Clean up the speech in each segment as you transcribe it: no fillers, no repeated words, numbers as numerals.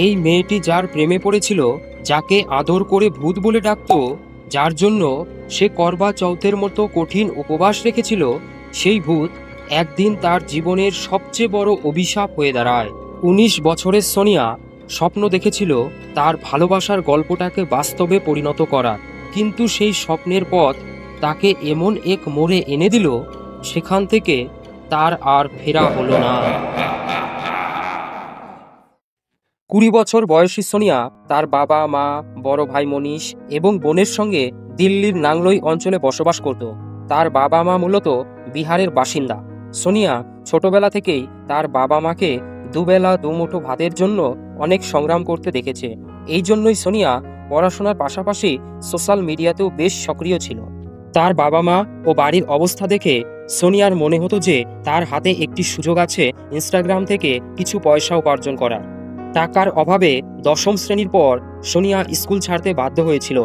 এই মেয়েটি যার প্রেমে পড়েছিল, যাকে আদর করে ভূত বলে ডাকত, যার জন্য সে করবা চৌথের মতো কঠিন উপবাস রেখেছিল, সেই ভূত একদিন তার জীবনের সবচেয়ে বড় অভিশাপ হয়ে দাঁড়ায়। ১৯ বছরের সোনিয়া স্বপ্ন দেখেছিল তার ভালোবাসার গল্পটাকে বাস্তবে পরিণত করার, কিন্তু সেই স্বপ্নের পথ তাকে এমন এক মোড়ে এনে দিল, সেখান থেকে তার আর ফেরা হলো না। ২০ বছর বয়সী সোনিয়া তার বাবা মা, বড় ভাই মনীষ এবং বোনের সঙ্গে দিল্লির নাংলোই অঞ্চলে বসবাস করত। তার বাবা মা মূলত বিহারের বাসিন্দা। সোনিয়া ছোটবেলা থেকেই তার বাবা মাকে দুবেলা দুমুঠো ভাতের জন্য অনেক সংগ্রাম করতে দেখেছে। এই জন্যই সোনিয়া পড়াশোনার পাশাপাশি সোশ্যাল মিডিয়াতেও বেশ সক্রিয় ছিল। তার বাবা মা ও বাড়ির অবস্থা দেখে সোনিয়ার মনে হতো যে তার হাতে একটি সুযোগ আছে ইনস্টাগ্রাম থেকে কিছু পয়সা উপার্জন করার। টাকার অভাবে ১০ম শ্রেণীর পর সোনিয়া স্কুল ছাড়তে বাধ্য হয়েছিল,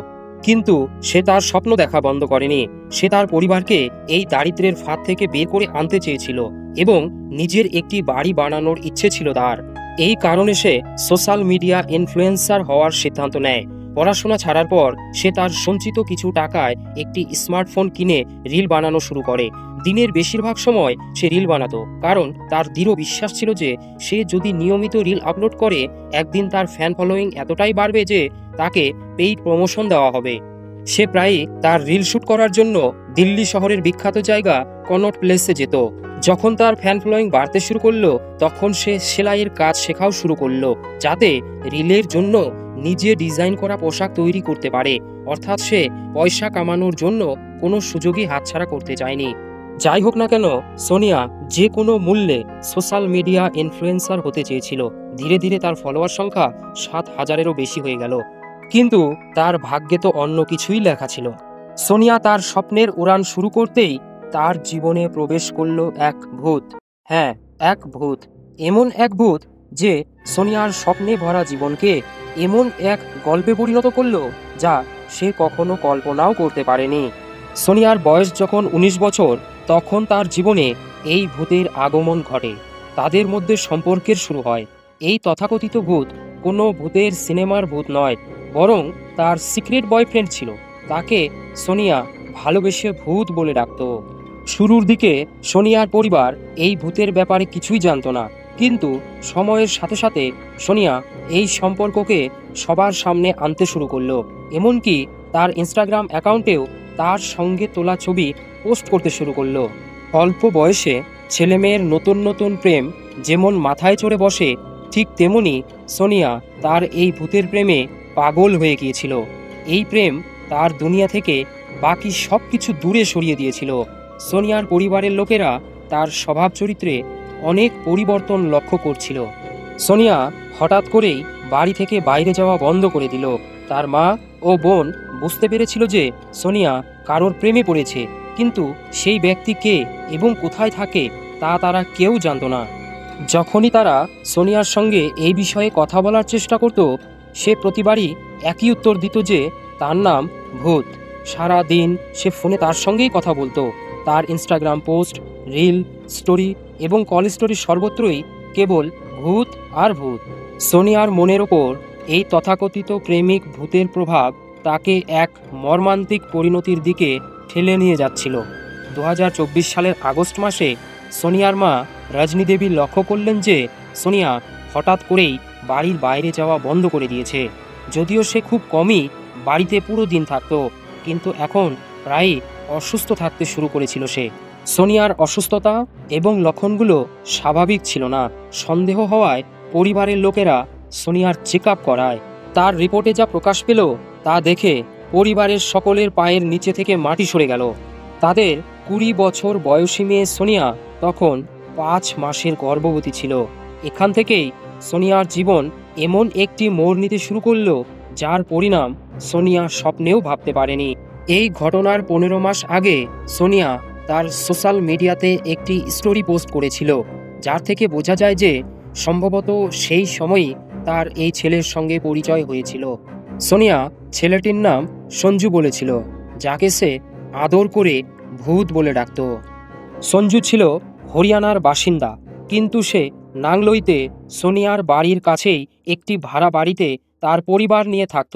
কিন্তু সে তার স্বপ্ন দেখা বন্ধ করেনি। সে তার পরিবারকে এই দারিদ্র্যের ফাঁদ থেকে বের করে আনতে চেয়েছিল এবং নিজের একটি বাড়ি বানানোর ইচ্ছে ছিল তার। এই কারণে সে সোশ্যাল মিডিয়া ইনফ্লুয়েন্সার হওয়ার সিদ্ধান্ত নেয়। পড়াশোনা ছাড়ার পর সে তার সঞ্চিত কিছু টাকায় একটি স্মার্টফোন কিনে রিল বানানো শুরু করে। দিনের বেশিরভাগ সময় সে রিল বানাতো, কারণ তার দৃঢ় বিশ্বাস ছিল যে সে যদি নিয়মিত রিল আপলোড করে একদিন তার ফ্যান ফলোয়িং এতটাই বাড়বে যে তাকে পেইড প্রমোশন দেওয়া হবে। সে প্রায়ই তার রিল শুট করার জন্য দিল্লি শহরের বিখ্যাত জায়গা কনট প্লেসে যেত। যখন তার ফ্যান ফলোয়িং বাড়তে শুরু করলো, তখন সে সেলাইয়ের কাজ শেখাও শুরু করলো, যাতে রিলের জন্য নিজে ডিজাইন করা পোশাক তৈরি করতে পারে। অর্থাৎ সে পয়সা কামানোর জন্য কোনো সুযোগই হাতছাড়া করতে চায়নি। যাই হোক না কেন, সোনিয়া যে কোনো মূল্যে সোশ্যাল মিডিয়া ইনফ্লুয়েন্সার হতে চেয়েছিল। ধীরে ধীরে তার ফলোয়ার সংখ্যা ৭,০০০-এরও বেশি হয়ে গেল, কিন্তু তার ভাগ্যে তো অন্য কিছুই লেখা ছিল। সোনিয়া তার স্বপ্নের উড়ান শুরু করতেই তার জীবনে প্রবেশ করল এক ভূত। হ্যাঁ, এক ভূত। এমন এক ভূত যে সোনিয়ার স্বপ্নে ভরা জীবনকে এমন এক গল্পে পরিণত করল যা সে কখনো কল্পনাও করতে পারেনি। সোনিয়ার বয়স যখন ১৯ বছর, তখন তার জীবনে এই ভূতের আগমন ঘটে। তাদের মধ্যে সম্পর্কের শুরু হয়। এই তথাকথিত ভূত কোনো ভূতের সিনেমার ভূত নয়, বরং তার সিক্রেট বয়ফ্রেন্ড ছিল। তাকে সোনিয়া ভালোবেসে ভূত বলে ডাকত। শুরুর দিকে সোনিয়ার পরিবার এই ভূতের ব্যাপারে কিছুই জানতো না, কিন্তু সময়ের সাথে সাথে সোনিয়া এই সম্পর্ককে সবার সামনে আনতে শুরু করলো। এমনকি তার ইনস্টাগ্রাম অ্যাকাউন্টেও তার সঙ্গে তোলা ছবি পোস্ট করতে শুরু করলো। অল্প বয়সে ছেলেমেয়ের নতুন নতুন প্রেম যেমন মাথায় চড়ে বসে, ঠিক তেমনি সোনিয়া তার এই ভূতের প্রেমে পাগল হয়ে গিয়েছিল। এই প্রেম তার দুনিয়া থেকে বাকি সব কিছু দূরে সরিয়ে দিয়েছিল। সোনিয়ার পরিবারের লোকেরা তার স্বভাব চরিত্রে অনেক পরিবর্তন লক্ষ্য করছিল। সোনিয়া হঠাৎ করেই বাড়ি থেকে বাইরে যাওয়া বন্ধ করে দিল। তার মা ও বোন বুঝতে পেরেছিল যে সোনিয়া কারোর প্রেমে পড়েছে, কিন্তু সেই ব্যক্তি কে এবং কোথায় থাকে তা তারা কেউ জানত না। যখনই তারা সোনিয়ার সঙ্গে এই বিষয়ে কথা বলার চেষ্টা করত, সে প্রতিবারই একই উত্তর দিত যে তার নাম ভূত। সারা দিন সে ফোনে তার সঙ্গেই কথা বলতো। তার ইনস্টাগ্রাম পোস্ট, রিল, স্টোরি এবং কল স্টোরি সর্বত্রই কেবল ভূত আর ভূত। সোনিয়ার মনের ওপর এই তথাকথিত প্রেমিক ভূতের প্রভাব তাকে এক মর্মান্তিক পরিণতির দিকে ঠেলে নিয়ে যাচ্ছিল। ২০২৪ সালের আগস্ট মাসে সোনিয়ার মা রজনী দেবী লক্ষ্য করলেন যে সোনিয়া হঠাৎ করেই বাড়ির বাইরে যাওয়া বন্ধ করে দিয়েছে। যদিও সে খুব কমই বাড়িতে পুরো দিন থাকতো, কিন্তু এখন প্রায়ই অসুস্থ থাকতে শুরু করেছিল সে। সোনিয়ার অসুস্থতা এবং লক্ষণগুলো স্বাভাবিক ছিল না। সন্দেহ হওয়ায় পরিবারের লোকেরা সোনিয়ার চেক আপ করায়। তার রিপোর্টে যা প্রকাশ পেল তা দেখে পরিবারের সকলের পায়ের নিচে থেকে মাটি সরে গেল। তাদের ২০ বছর বয়সী মেয়ে সোনিয়া তখন ৫ মাসের গর্ভবতী ছিল। এখান থেকেই সোনিয়ার জীবন এমন একটি মোড় নিতে শুরু করলো যার পরিণাম সোনিয়া স্বপ্নেও ভাবতে পারেনি। এই ঘটনার ১৫ মাস আগে সোনিয়া তার সোশ্যাল মিডিয়াতে একটি স্টোরি পোস্ট করেছিল, যার থেকে বোঝা যায় যে সম্ভবত সেই সময়ই তার এই ছেলের সঙ্গে পরিচয় হয়েছিল। সোনিয়া ছেলেটির নাম সঞ্জু বলেছিল, যাকে সে আদর করে ভূত বলে ডাকত। সঞ্জু ছিল হরিয়ানার বাসিন্দা, কিন্তু সে নাংলইতে সোনিয়ার বাড়ির কাছেই একটি ভাড়া বাড়িতে তার পরিবার নিয়ে থাকত।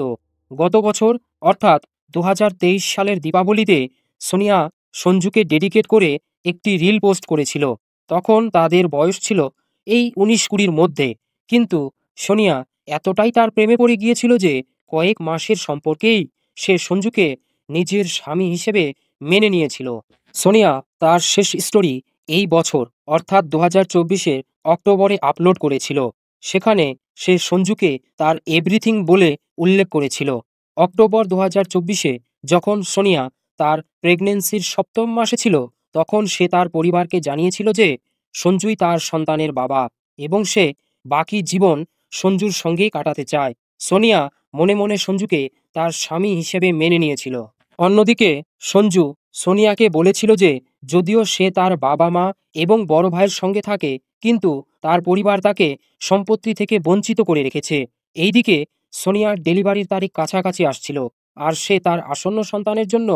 গত বছর অর্থাৎ 2023 সালের দীপাবলিতে সোনিয়া সঞ্জুকে ডেডিকেট করে একটি রিল পোস্ট করেছিল। তখন তাদের বয়স ছিল এই 19-20-র মধ্যে। কিন্তু সোনিয়া এতটাই তার প্রেমে পড়ে গিয়েছিল যে কয়েক মাসের সম্পর্কেই সে সঞ্জুকে নিজের স্বামী হিসেবে মেনে নিয়েছিল। সোনিয়া তার শেষ স্টোরি এই বছর অর্থাৎ 2024-এর অক্টোবরে আপলোড করেছিল। সেখানে সে সঞ্জুকে তার এভরিথিং বলে উল্লেখ করেছিল। অক্টোবর 2024-এ যখন সোনিয়া তার প্রেগনেন্সির 7ম মাসে ছিল, তখন সে তার পরিবারকে জানিয়েছিল যে সঞ্জুই তার সন্তানের বাবা এবং সে বাকি জীবন সঞ্জুর সঙ্গেই কাটাতে চায়। সোনিয়া মনে মনে সঞ্জুকে তার স্বামী হিসেবে মেনে নিয়েছিল। অন্যদিকে সঞ্জু সোনিয়াকে বলেছিল যে যদিও সে তার বাবা মা এবং বড় ভাইয়ের সঙ্গে থাকে, কিন্তু তার পরিবার তাকে সম্পত্তি থেকে বঞ্চিত করে রেখেছে। এইদিকে সোনিয়ার ডেলিভারির তারিখ কাছাকাছি আসছিল, আর সে তার আসন্ন সন্তানের জন্য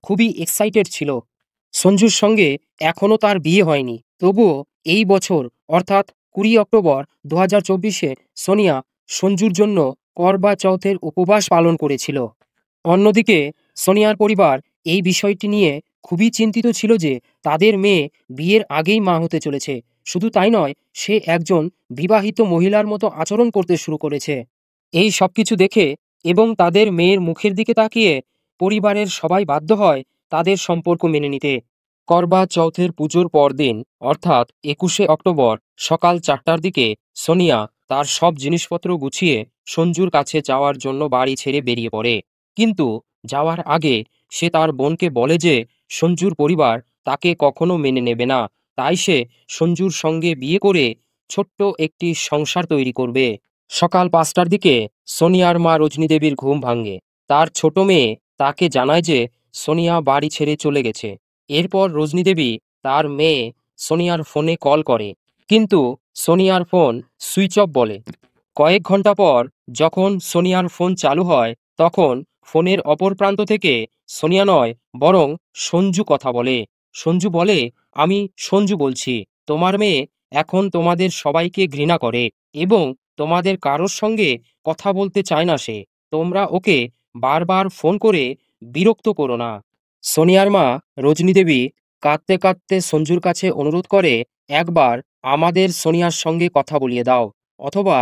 খুবই এক্সাইটেড ছিল। সঞ্জুর সঙ্গে এখনও তার বিয়ে হয়নি, তবুও এই বছর অর্থাৎ 20 অক্টোবর 2024-এ সোনিয়া সঞ্জুর জন্য করবা চৌথের উপবাস পালন করেছিল। অন্যদিকে সোনিয়ার পরিবার এই বিষয়টি নিয়ে খুবই চিন্তিত ছিল যে তাদের মেয়ে বিয়ের আগেই মা হতে চলেছে। শুধু তাই নয়, সে একজন বিবাহিত মহিলার মতো আচরণ করতে শুরু করেছে। এই সব কিছু দেখে এবং তাদের মেয়ের মুখের দিকে তাকিয়ে পরিবারের সবাই বাধ্য হয় তাদের সম্পর্ক মেনে নিতে। করবা চৌথের পুজোর পরদিন অর্থাৎ 21শে অক্টোবর সকাল 4টার দিকে সোনিয়া তার সব জিনিসপত্র গুছিয়ে সঞ্জুর কাছে যাওয়ার জন্য বাড়ি ছেড়ে বেরিয়ে পড়ে। কিন্তু যাওয়ার আগে সে তার বোনকে বলে যে সঞ্জুর পরিবার তাকে কখনো মেনে নেবে না, তাই সে সঞ্জুর সঙ্গে বিয়ে করে ছোট্ট একটি সংসার তৈরি করবে। সকাল 5টার দিকে সোনিয়ার মা রজনী দেবীর ঘুম ভাঙে। তার ছোট মেয়ে তাকে জানায় যে সোনিয়া বাড়ি ছেড়ে চলে গেছে। এরপর রজনী দেবী তার মেয়ে সোনিয়ার ফোনে কল করে, কিন্তু সোনিয়ার ফোন সুইচ অফ বলে। কয়েক ঘন্টা পর যখন সোনিয়ার ফোন চালু হয়, তখন ফোনের অপর প্রান্ত থেকে সোনিয়া নয় বরং সঞ্জু কথা বলে। সঞ্জু বলে, আমি সঞ্জু বলছি, তোমার মেয়ে এখন তোমাদের সবাইকে ঘৃণা করে এবং তোমাদের কারোর সঙ্গে কথা বলতে চায় না সে। তোমরা ওকে বারবার ফোন করে বিরক্ত করো না। সোনিয়ার মা রজনী দেবী কাঁদতে কাঁদতে সঞ্জুর কাছে অনুরোধ করে, একবার আমাদের সোনিয়ার সঙ্গে কথা বলিয়ে দাও, অথবা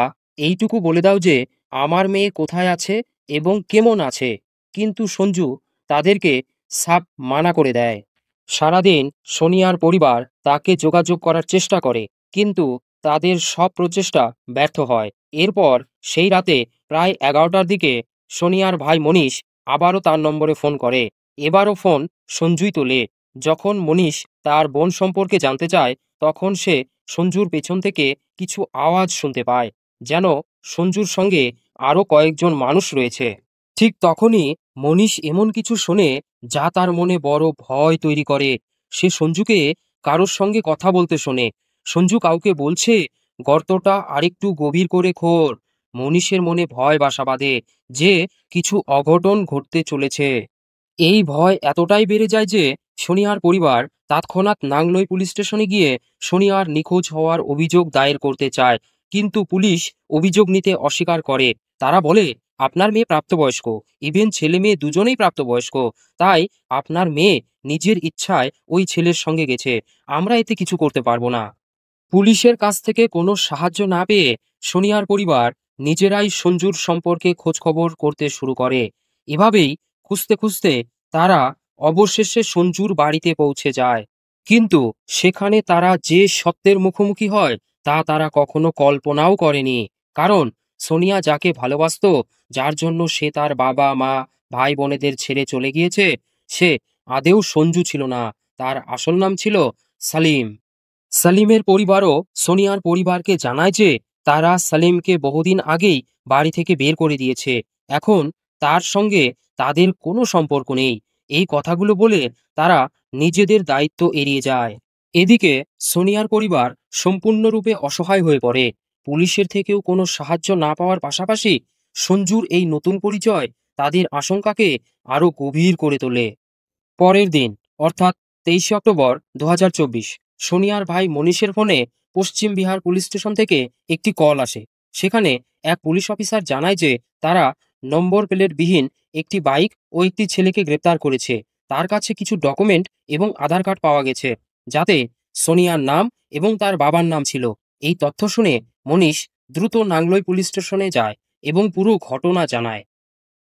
এইটুকু বলে দাও যে আমার মেয়ে কোথায় আছে এবং কেমন আছে। কিন্তু সঞ্জু তাদেরকে সাফ মানা করে দেয়। সারাদিন সোনিয়ার পরিবার তাকে যোগাযোগ করার চেষ্টা করে, কিন্তু তাদের সব প্রচেষ্টা ব্যর্থ হয়। এরপর সেই রাতে প্রায় 11টার দিকে সোনিয়ার ভাই মনীষ আবারও তার নম্বরে ফোন করে। এবারও ফোন সঞ্জুই তোলে। যখন মনীষ তার বোন সম্পর্কে জানতে চায়, তখন সে সঞ্জুর পেছন থেকে কিছু আওয়াজ শুনতে পায়, যেন সঞ্জুর সঙ্গে আরও কয়েকজন মানুষ রয়েছে। ঠিক তখনই মনীষ এমন কিছু শোনে যা তার মনে বড় ভয় তৈরি করে। সে সঞ্জুকে কারোর সঙ্গে কথা বলতে শোনে। সঞ্জু কাউকে বলছে, গর্তটা আরেকটু গভীর করে খোঁড়। মনীষের মনে ভয় বাসা বাঁধে যে কিছু অঘটন ঘটতে চলেছে। এই ভয় এতটাই বেড়ে যায় যে সোনিয়ার পরিবার তৎক্ষণাৎ নাংলই পুলিশ স্টেশনে গিয়ে সোনিয়ার নিখোঁজ হওয়ার অভিযোগ দায়ের করতে চায়, কিন্তু পুলিশ অভিযোগ নিতে অস্বীকার করে। তারা বলে, আপনার মেয়ে প্রাপ্তবয়স্ক, ইভেন ছেলে মেয়ে দুজনেই প্রাপ্তবয়স্ক, তাই আপনার মেয়ে নিজের ইচ্ছায় ওই ছেলের সঙ্গে গেছে, আমরা এতে কিছু করতে পারবো না। পুলিশের কাছ থেকে কোনো সাহায্য না পেয়ে সোনিয়ার পরিবার নিজেরাই সঞ্জুর সম্পর্কে খোঁজখবর করতে শুরু করে। এভাবেই খুঁজতে খুঁজতে তারা অবশেষে সঞ্জুর বাড়িতে পৌঁছে যায়। কিন্তু সেখানে তারা যে সত্যের মুখোমুখি হয় তা তারা কখনো কল্পনাও করেনি। কারণ সোনিয়া যাকে ভালোবাসতো, যার জন্য সে তার বাবা মা ভাই বোনেদের ছেড়ে চলে গিয়েছে, সে আদেও সঞ্জু ছিল না। তার আসল নাম ছিল সালিম। সালিমের পরিবারও সোনিয়ার পরিবারকে জানায় যে তারা সালিমকে বহুদিন আগেই বাড়ি থেকে বের করে দিয়েছে। এখন তার সঙ্গে তাদের কোনো সম্পর্ক নেই। এই কথাগুলো বলে তারা নিজেদের দায়িত্ব এড়িয়ে যায়। এদিকে সোনিয়ার পরিবার সম্পূর্ণরূপে অসহায় হয়ে পড়ে। পুলিশের থেকেও কোনো সাহায্য না পাওয়ার পাশাপাশি সঞ্জুর এই নতুন পরিচয় তাদের আশঙ্কাকে আরও গভীর করে তোলে। পরের দিন অর্থাৎ 23শে অক্টোবর 2024 সোনিয়ার ভাই মনীষের ফোনে পশ্চিম বিহার পুলিশ স্টেশন থেকে একটি কল আসে। সেখানে এক পুলিশ অফিসার জানায় যে তারা নম্বর প্লেট বিহীন একটি বাইক ও একটি ছেলেকে গ্রেপ্তার করেছে। তার কাছে কিছু ডকুমেন্ট এবং আধার কার্ড পাওয়া গেছে, যাতে সোনিয়ার নাম এবং তার বাবার নাম ছিল। এই তথ্য শুনে মনীষ দ্রুত নাংলোই পুলিশ স্টেশনে যায় এবং পুরো ঘটনা জানায়।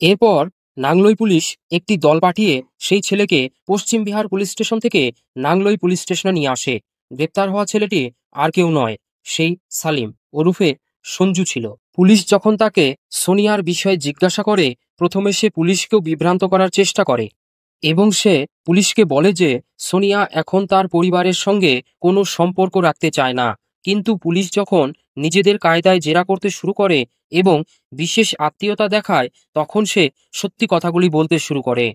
এরপর নাংলোই পুলিশ একটি দল পাঠিয়ে সেই ছেলেকে পশ্চিম বিহার পুলিশ স্টেশন থেকে নাংলোই পুলিশ স্টেশনে নিয়ে আসে। গ্রেপ্তার হওয়া ছেলেটি আর কেউ নয়, সেই সালিম ওরফে সঞ্জু ছিল। পুলিশ যখন তাকে সোনিয়ার বিষয়ে জিজ্ঞাসা করে, প্রথমে সে পুলিশকেও বিভ্রান্ত করার চেষ্টা করে এবং সে পুলিশকে বলে যে সোনিয়া এখন তার পরিবারের সঙ্গে কোনো সম্পর্ক রাখতে চায় না। কিন্তু পুলিশ যখন নিজেদের কায়দায় জেরা করতে শুরু করে এবং বিশেষ আত্মীয়তা দেখায়, তখন সে সত্যি কথাগুলি বলতে শুরু করে।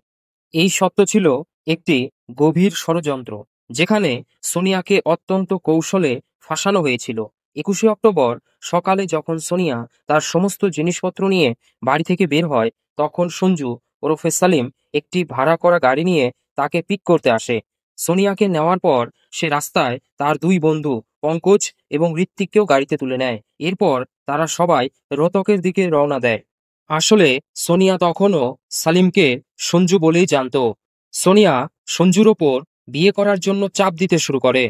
এই সত্য ছিল একটি গভীর ষড়যন্ত্র, যেখানে সোনিয়াকে অত্যন্ত কৌশলে ফাঁসানো হয়েছিল। 21শে অক্টোবর সকালে যখন সোনিয়া তার সমস্ত জিনিসপত্র নিয়ে বাড়ি থেকে বের হয়, তখন সঞ্জু ওরফে সালিম একটি ভাড়া করা গাড়ি নিয়ে তাকে পিক করতে আসে। সোনিয়াকে নেওয়ার পর সে রাস্তায় তার দুই বন্ধু পঙ্কজ এবং ঋত্বিককেও গাড়িতে তুলে নেয়। এরপর তারা সবাই রোহতকের দিকে রওনা দেয়। আসলে সোনিয়া তখনও সালিমকে সঞ্জু বলেই জানত। সোনিয়া সঞ্জুর ওপর বিয়ে করার জন্য চাপ দিতে শুরু করে,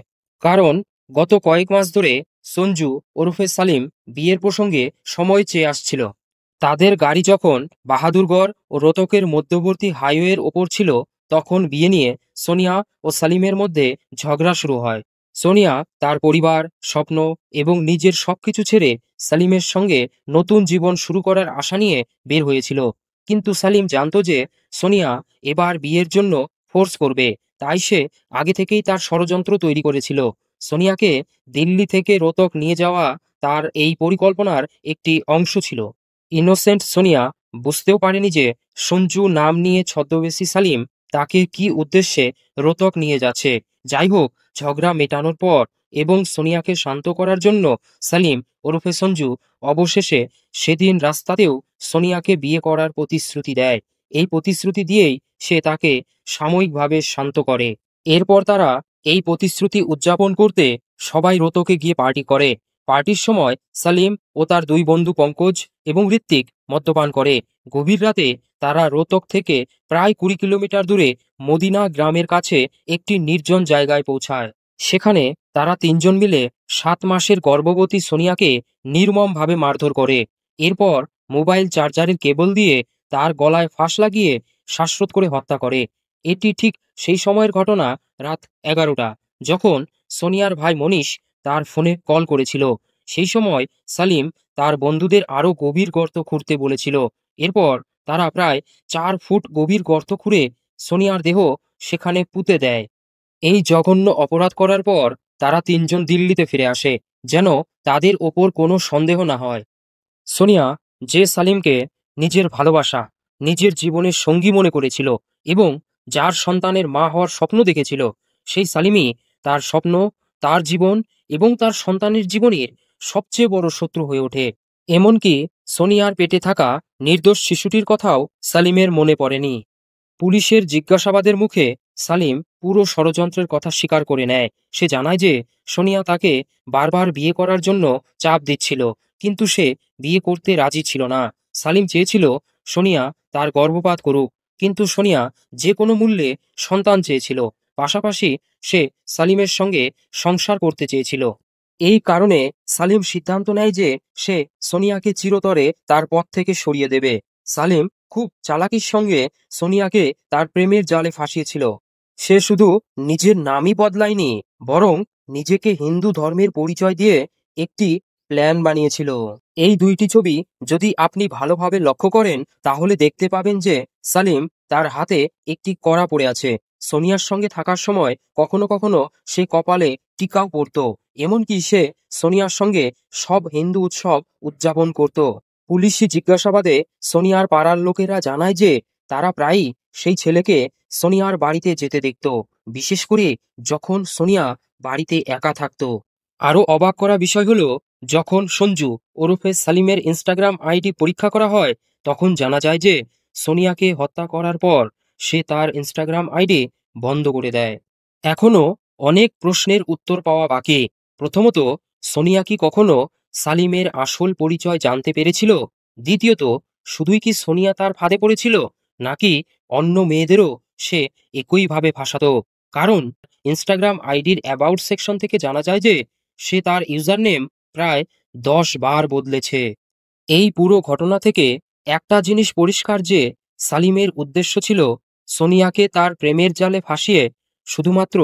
কারণ গত কয়েক মাস ধরে সঞ্জু ওরফে সালিম বিয়ের প্রসঙ্গে সময় চেয়ে আসছিল। তাদের গাড়ি যখন বাহাদুরগড় ও রোহতকের মধ্যবর্তী হাইওয়ের ওপর ছিল, তখন বিয়ে নিয়ে সোনিয়া ও সালিমের মধ্যে ঝগড়া শুরু হয়। সোনিয়া তার পরিবার, স্বপ্ন এবং নিজের সবকিছু ছেড়ে সালিমের সঙ্গে নতুন জীবন শুরু করার আশা নিয়ে বের হয়েছিল। কিন্তু সালিম জানতো যে সোনিয়া এবার বিয়ের জন্য ফোর্স করবে, তাই সে আগে থেকেই তার ষড়যন্ত্র তৈরি করেছিল। সোনিয়াকে দিল্লি থেকে রোহতক নিয়ে যাওয়া তার এই পরিকল্পনার একটি অংশ ছিল। ইনোসেন্ট সোনিয়া বুঝতেও পারেনি যে সঞ্জু নাম নিয়ে ছদ্মবেশী সালিম তাকে কি উদ্দেশ্যে রোহতক নিয়ে যাচ্ছে। যাই হোক, ঝগড়া মেটানোর পর এবং সোনিয়াকে শান্ত করার জন্য সালিম ওরফে সঞ্জু অবশেষে সেদিন রাস্তাতেও সোনিয়াকে বিয়ে করার প্রতিশ্রুতি দেয়। এই প্রতিশ্রুতি দিয়েই সে তাকে সাময়িকভাবে শান্ত করে। এরপর তারা এই প্রতিশ্রুতি উদযাপন করতে সবাই রোহতকে গিয়ে পার্টি করে। পার্টির সময় সালিম ও তার দুই বন্ধু পঙ্কজ এবং ঋত্বিক মদ্যপান করে। গভীর রাতে তারা রোহতক থেকে প্রায় 20 কিলোমিটার দূরে মদিনা গ্রামের কাছে একটি নির্জন জায়গায় পৌঁছায়। সেখানে তারা তিনজন মিলে 7 মাসের গর্ভবতী সোনিয়াকে নির্মমভাবে মারধর করে। এরপর মোবাইল চার্জারের কেবল দিয়ে তার গলায় ফাঁস লাগিয়ে শ্বাসরোধ করে হত্যা করে। এটি ঠিক সেই সময়ের ঘটনা, রাত 11টা, যখন সোনিয়ার ভাই মনীষ তার ফোনে কল করেছিল। সেই সময় সালিম তার বন্ধুদের আরও গভীর গর্ত খুঁড়তে বলেছিল। এরপর তারা প্রায় 4 ফুট গভীর গর্ত খুঁড়ে সোনিয়ার দেহ সেখানে পুঁতে দেয়। এই জঘন্য অপরাধ করার পর তারা তিনজন দিল্লিতে ফিরে আসে, যেন তাদের ওপর কোনো সন্দেহ না হয়। সোনিয়া যে সালিমকে নিজের ভালোবাসা, নিজের জীবনের সঙ্গী মনে করেছিল এবং যার সন্তানের মা হওয়ার স্বপ্ন দেখেছিল, সেই সালিমই তার স্বপ্ন, তার জীবন এবং তার সন্তানের জীবনের সবচেয়ে বড় শত্রু হয়ে ওঠে। এমনকি সোনিয়ার পেটে থাকা নির্দোষ শিশুটির কথাও সালিমের মনে পড়েনি। পুলিশের জিজ্ঞাসাবাদের মুখে সালিম পুরো ষড়যন্ত্রের কথা স্বীকার করে নেয়। সে জানায় যে সোনিয়া তাকে বারবার বিয়ে করার জন্য চাপ দিচ্ছিল, কিন্তু সে বিয়ে করতে রাজি ছিল না। সালিম চেয়েছিল সোনিয়া তার গর্ভপাত করুক, কিন্তু সোনিয়া যে কোনো মূল্যে সন্তান চেয়েছিল। পাশাপাশি সে সালিমের সঙ্গে সংসার করতে চেয়েছিল। এই কারণে সালিম সিদ্ধান্ত নেয় যে সে সোনিয়াকে চিরতরে তার পথ থেকে সরিয়ে দেবে। সালিম খুব চালাকির সঙ্গে সোনিয়াকে তার প্রেমের জালে ফাঁসিয়েছিল। সে শুধু নিজের নামই বদলায়নি, বরং নিজেকে হিন্দু ধর্মের পরিচয় দিয়ে একটি প্ল্যান বানিয়েছিল। এই দুইটি ছবি যদি আপনি ভালোভাবে লক্ষ্য করেন, তাহলে দেখতে পাবেন যে সালিম তার হাতে একটি কড়া পড়ে আছে। সোনিয়ার সঙ্গে থাকার সময় কখনো কখনো সে কপালে টিকাও পরত। এমনকি সে সোনিয়ার সঙ্গে সব হিন্দু উৎসব উদযাপন করত। পুলিশি জিজ্ঞাসাবাদে সোনিয়ার পাড়ার লোকেরা জানায় যে তারা প্রায়ই সেই ছেলেকে সোনিয়ার বাড়িতে যেতে দেখত, বিশেষ করে যখন সোনিয়া বাড়িতে একা থাকত। আরও অবাক করা বিষয় হলো, যখন সঞ্জু ওরফে সালিমের ইনস্টাগ্রাম আইডি পরীক্ষা করা হয়, তখন জানা যায় যে সোনিয়াকে হত্যা করার পর সে তার ইনস্টাগ্রাম আইডি বন্ধ করে দেয়। এখনও অনেক প্রশ্নের উত্তর পাওয়া বাকি। প্রথমত, সোনিয়া কি কখনো সালিমের আসল পরিচয় জানতে পেরেছিল? দ্বিতীয়ত, শুধুই কি সোনিয়া তার ফাঁদে পড়েছিল, নাকি অন্য মেয়েদেরও সে একইভাবে ফাঁসাতো? কারণ ইনস্টাগ্রাম আইডির অ্যাবাউট সেকশন থেকে জানা যায় যে সে তার ইউজার নেম প্রায় 10 বার বদলেছে। এই পুরো ঘটনা থেকে একটা জিনিস পরিষ্কার যে সালিমের উদ্দেশ্য ছিল সোনিয়াকে তার প্রেমের জালে ফাঁসিয়ে শুধুমাত্র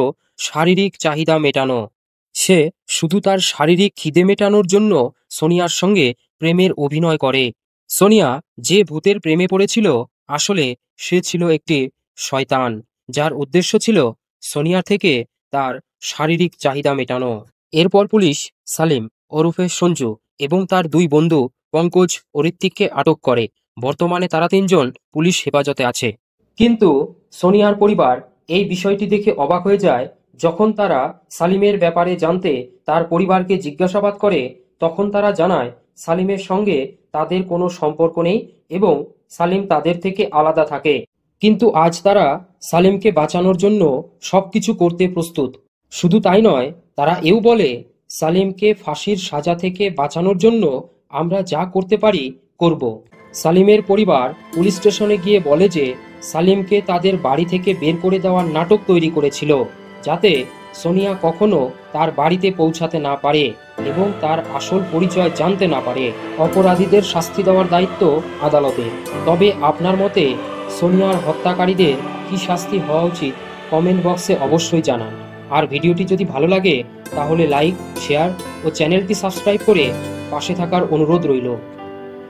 শারীরিক চাহিদা মেটানো। সে শুধু তার শারীরিক খিদে মেটানোর জন্য সোনিয়ার সঙ্গে প্রেমের অভিনয় করে। সোনিয়া যে ভূতের প্রেমে পড়েছিল, আসলে সে ছিল একটি শয়তান, যার উদ্দেশ্য ছিল সোনিয়া থেকে তার শারীরিক চাহিদা মেটানো। এরপর পুলিশ সালিম ওরফে সঞ্জু এবং তার 2 বন্ধু পঙ্কজ ও ঋত্বিককে আটক করে। বর্তমানে তারা 3জন পুলিশ হেফাজতে আছে। কিন্তু সোনিয়ার পরিবার এই বিষয়টি দেখে অবাক হয়ে যায়। যখন তারা সালিমের ব্যাপারে জানতে তার পরিবারকে জিজ্ঞাসাবাদ করে, তখন তারা জানায় সালিমের সঙ্গে তাদের কোনো সম্পর্ক নেই এবং সালিম তাদের থেকে আলাদা থাকে। কিন্তু আজ তারা সালিমকে বাঁচানোর জন্য সবকিছু করতে প্রস্তুত। শুধু তাই নয়, তারা এও বলে সালিমকে ফাঁসির সাজা থেকে বাঁচানোর জন্য আমরা যা করতে পারি করব। সালিমের পরিবার পুলিশ স্টেশনে গিয়ে বলে যে সালিমকে তাদের বাড়ি থেকে বের করে দেওয়ার নাটক তৈরি করেছিল, যাতে সোনিয়া কখনো তার বাড়িতে পৌঁছাতে না পারে এবং তার আসল পরিচয় জানতে না পারে। অপরাধীদের শাস্তি দেওয়ার দায়িত্ব আদালতের। তবে আপনার মতে সোনিয়ার হত্যাকারীদের কি শাস্তি হওয়া উচিত? কমেন্ট বক্সে অবশ্যই জানান। আর ভিডিওটি যদি ভালো লাগে তাহলে লাইক, শেয়ার ও চ্যানেলটি সাবস্ক্রাইব করে পাশে থাকার অনুরোধ রইল।